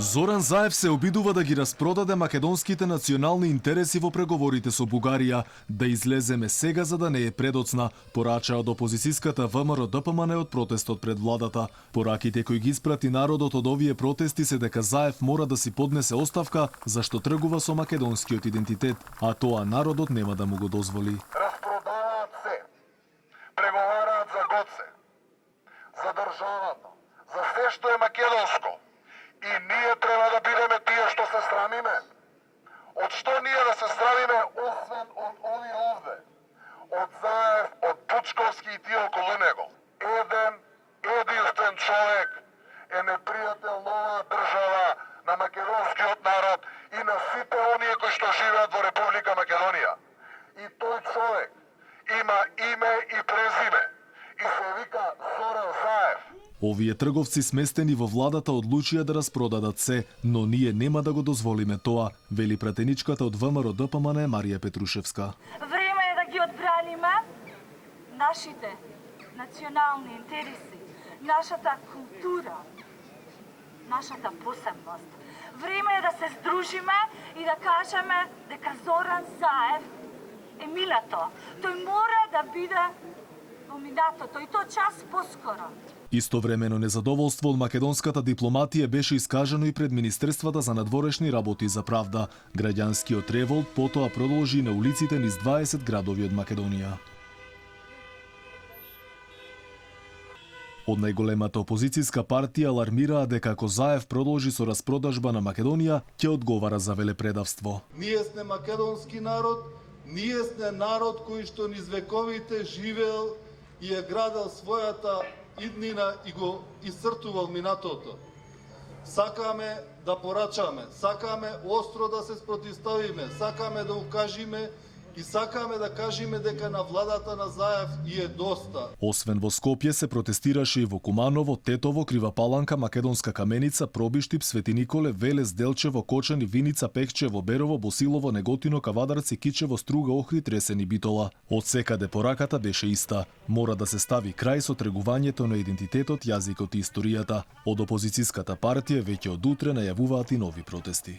Зоран Заев се обидува да ги распродаде македонските национални интереси во преговорите со Бугарија, да излеземе сега за да не е предоцна, порача од опозицијската ВМРО ДПМН од протестот пред владата. Пораките кои ги испрати народот од овие протести се дека Заев мора да си поднесе оставка зашто тргува со македонскиот идентитет, а тоа народот нема да му го дозволи. Распродаваат се, преговараат за гоце, за државата, за се што е македонско. И ние треба да бидеме тие што се срамиме. Од што ние да се срамиме, освен од ови овде? Од Заев, од Пучковски и тие околу него. Единствен човек е непријател на оваа држава, на македонскиот народ и на сите оние кои што живеат во Република Македонија. И тој човек има име и презиме и се вика Зоран Заев. Овие трговци сместени во владата одлучија да распродадат се, но ние нема да го дозволиме тоа, вели пратеничката од ВМРО ДПМН Марија Петрушевска. Време е да ги одбраниме нашите национални интереси, нашата култура, нашата посебност. Време е да се здружиме и да кажеме дека Зоран Заев е милато. Тој мора да биде во минатото и тоа час поскоро. Истовремено незадоволство од македонската дипломатија беше искажано и пред Министерствата за надворешни работи за правда. Граѓанскиот револт потоа продолжи на улиците низ 20 градови од Македонија. Од најголемата опозицијска партија алармираа дека ако Заев продолжи со распродажба на Македонија, ќе одговара за велепредавство. Ние сме македонски народ, ние сме народ кој што низ вековите живеел и е градел својата иднина и го исцртувал минатото. Сакаме да порачаме, сакаме остро да се спротивставиме, сакаме да укажиме и сакаме да кажеме дека на владата на Заев и е доста. Освен во Скопје се протестираше и во Куманово, Тетово, Крива Паланка, Македонска Каменица, Пробиштип, Свети Николе, Велес, Делчево, Кочани, Виница, Пехчево, Берово, Босилово, Неготино, Кавадарци, Кичево, Струга, Охрид, Ресен и Битола. Од секаде пораката беше иста. Мора да се стави крај со тргувањето на идентитетот, јазикот и историјата. Од опозицијската партија веќе од утре најавуваат и нови протести.